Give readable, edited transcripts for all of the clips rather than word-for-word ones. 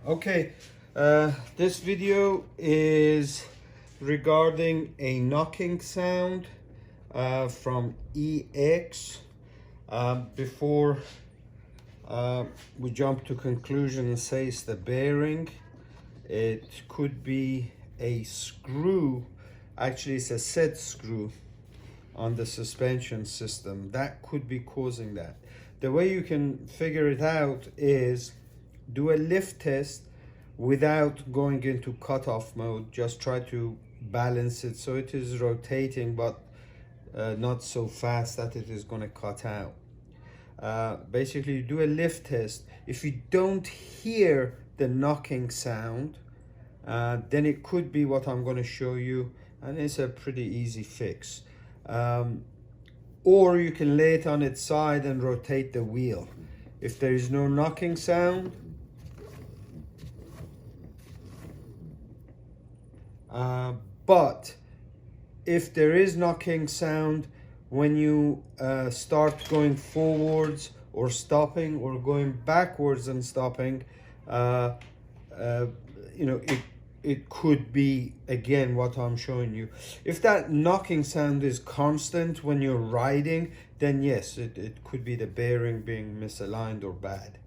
Okay, this video is regarding a knocking sound from EX. Before we jump to conclusion and say it's the bearing, it could be a screw. Actually, it's a set screw on the suspension system that could be causing that. The way you can figure it out is do a lift test without going into cutoff mode. Just try to balance it so it is rotating, but not so fast that it is going to cut out. Basically, you do a lift test. If you don't hear the knocking sound, then it could be what I'm going to show you, and it's a pretty easy fix. Or you can lay it on its side and rotate the wheel. If there is no knocking sound, but if there is knocking sound when you start going forwards or stopping, or going backwards and stopping, it could be again what I'm showing you. If that knocking sound is constant when you're riding, then yes, it could be the bearing being misaligned or bad.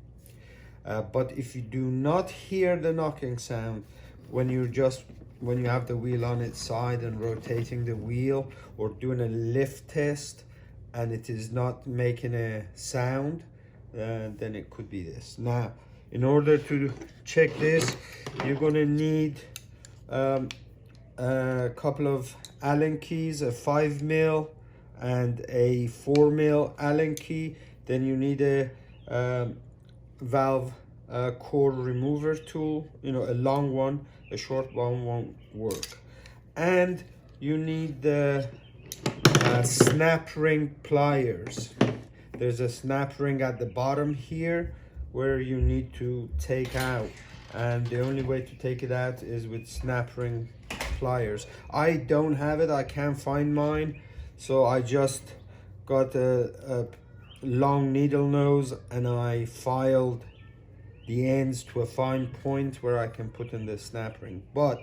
But if you do not hear the knocking sound when you have the wheel on its side and rotating the wheel, or doing a lift test and it is not making a sound, then it could be this. Now, in order to check this, you're going to need a couple of Allen keys, a 5mm and a 4mm Allen key. Then you need a valve core remover tool, a long one. A short one won't work. And you need the snap ring pliers. There's a snap ring at the bottom here where you need to take out, and the only way to take it out is with snap ring pliers. I don't have it, I can't find mine, so I just got a long needle nose and I filed the ends to a fine point where I can put in the snap ring. But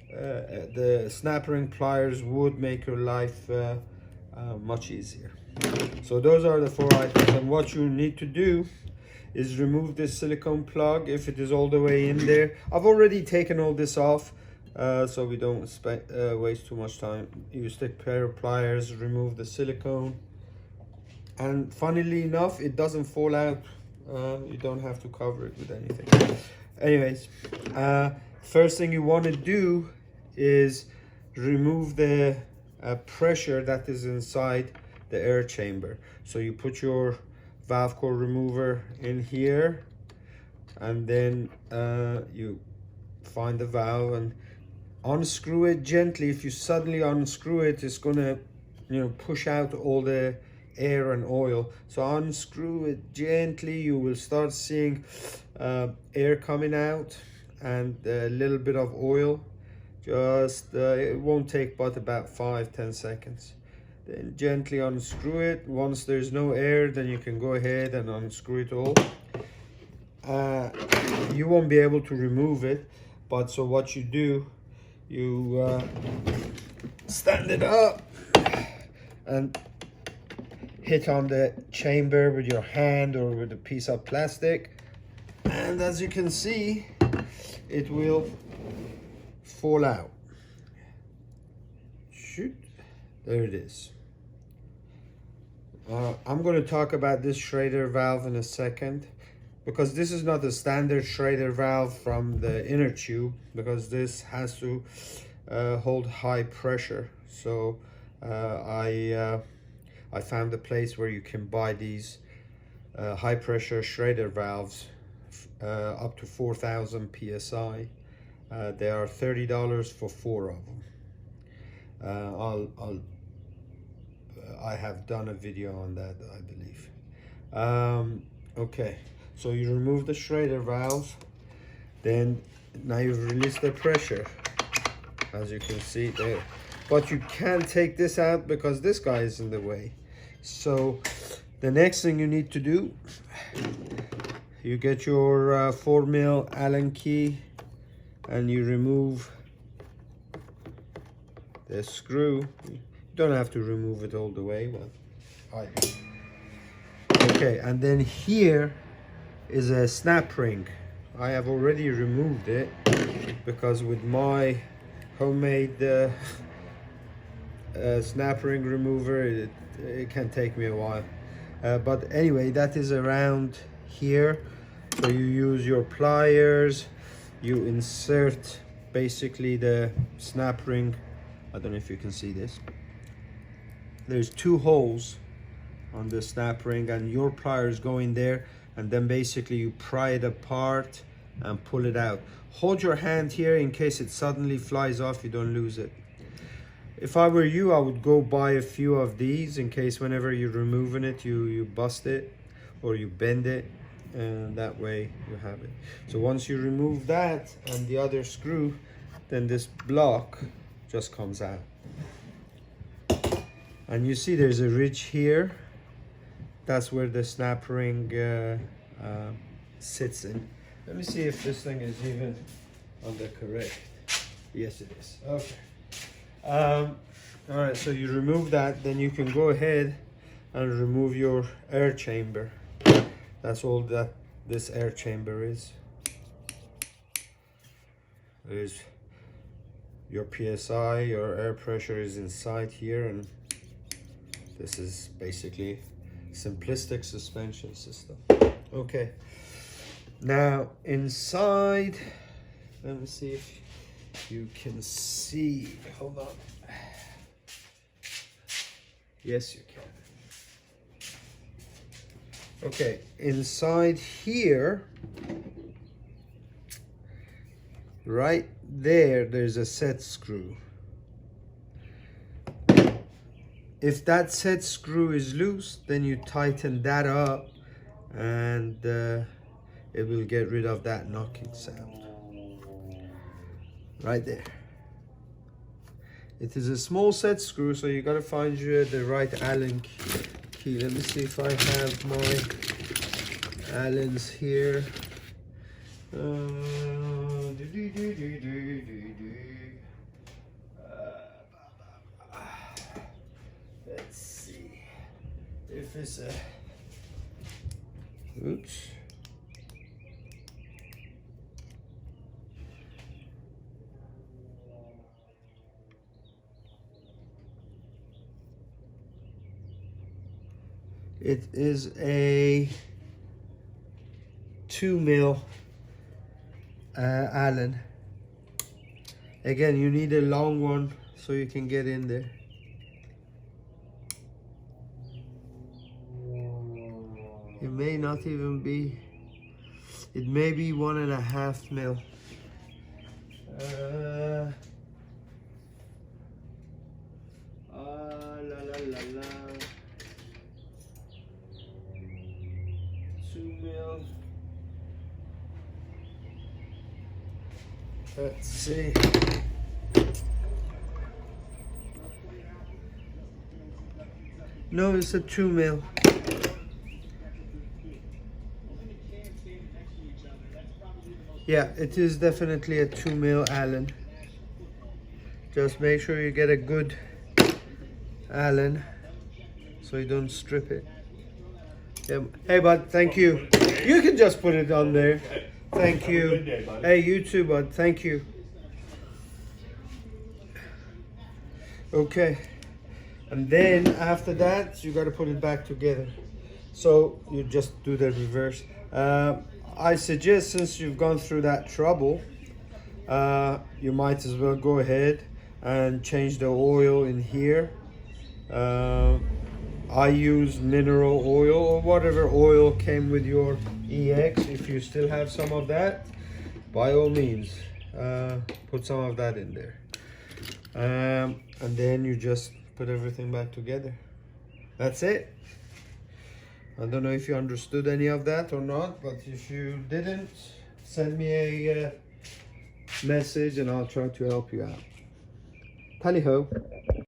the snap ring pliers would make your life much easier. So those are the 4 items, and what you need to do is remove this silicone plug if it is all the way in there. I've already taken all this off, so we don't waste too much time. You stick a pair of pliers, remove the silicone, and funnily enough, it doesn't fall out. You don't have to cover it with anything. Anyways, first thing you want to do is remove the pressure that is inside the air chamber. So you put your valve core remover in here, and then you find the valve and unscrew it gently. If you suddenly unscrew it, it's gonna push out all the air and oil. So unscrew it gently. You will start seeing air coming out and a little bit of oil. Just it won't take but about 5-10 seconds. Then gently unscrew it. Once there's no air, then you can go ahead and unscrew it all. You won't be able to remove it, but so what you do, you stand it up and hit on the chamber with your hand or with a piece of plastic, and as you can see, it will fall out. Shoot, there it is. I'm going to talk about this Schrader valve in a second, because this is not a standard Schrader valve from the inner tube, because this has to hold high pressure. So I found a place where you can buy these high pressure Schrader valves up to 4,000 psi. They are $30 for 4 of them. I have done a video on that, I believe. Okay, so you remove the Schrader valve, then now you've released the pressure, as you can see there. But you can't take this out because this guy is in the way. So the next thing you need to do you get your 4mm Allen key and you remove the screw. You don't have to remove it all the way, but I do. Okay, and then here is a snap ring. I have already removed it because with my homemade snap ring remover, it can take me a while. But anyway, that is around here. So you use your pliers, you insert basically the snap ring. I don't know if you can see this. There's 2 holes on the snap ring and your pliers go in there, and then basically you pry it apart and pull it out. Hold your hand here in case it suddenly flies off, you don't lose it. If I were you, I would go buy a few of these in case whenever you're removing it, you bust it or you bend it, and that way you have it. So once you remove that and the other screw, then this block just comes out. And you see there's a ridge here. That's where the snap ring sits in. Let me see if this thing is even on the correct. Yes, it is. Okay. All right, so you remove that, then you can go ahead and remove your air chamber. That's all that this air chamber is. There's your PSI, your air pressure is inside here, and this is basically simplistic suspension system. Okay, now inside, let me see if you can see. Hold on. Yes, you can. Okay, inside here, right there, there's a set screw. If that set screw is loose, then you tighten that up and it will get rid of that knocking sound. Right there. It is a small set screw, so you gotta find the right Allen key. Let me see if I have my Allens here. Let's see if it's a, oops. It is a 2mm Allen. Again, you need a long one so you can get in there. It may not even be, it may be 1.5 mil. La la la. 2 mil. Let's see. No, it's a 2 mil. Yeah, it is definitely a 2 mil Allen. Just make sure you get a good Allen so you don't strip it. Yeah. Hey bud, thank you. You can just put it on there. Thank you. Hey, you too, bud. Thank you. Okay. And then after that, you got to put it back together. So you just do the reverse. I suggest, since you've gone through that trouble, you might as well go ahead and change the oil in here. I use mineral oil or whatever oil came with your EX. If you still have some of that, by all means, put some of that in there. And then you just put everything back together. That's it. I don't know if you understood any of that or not, but if you didn't, send me a message and I'll try to help you out. Tally ho.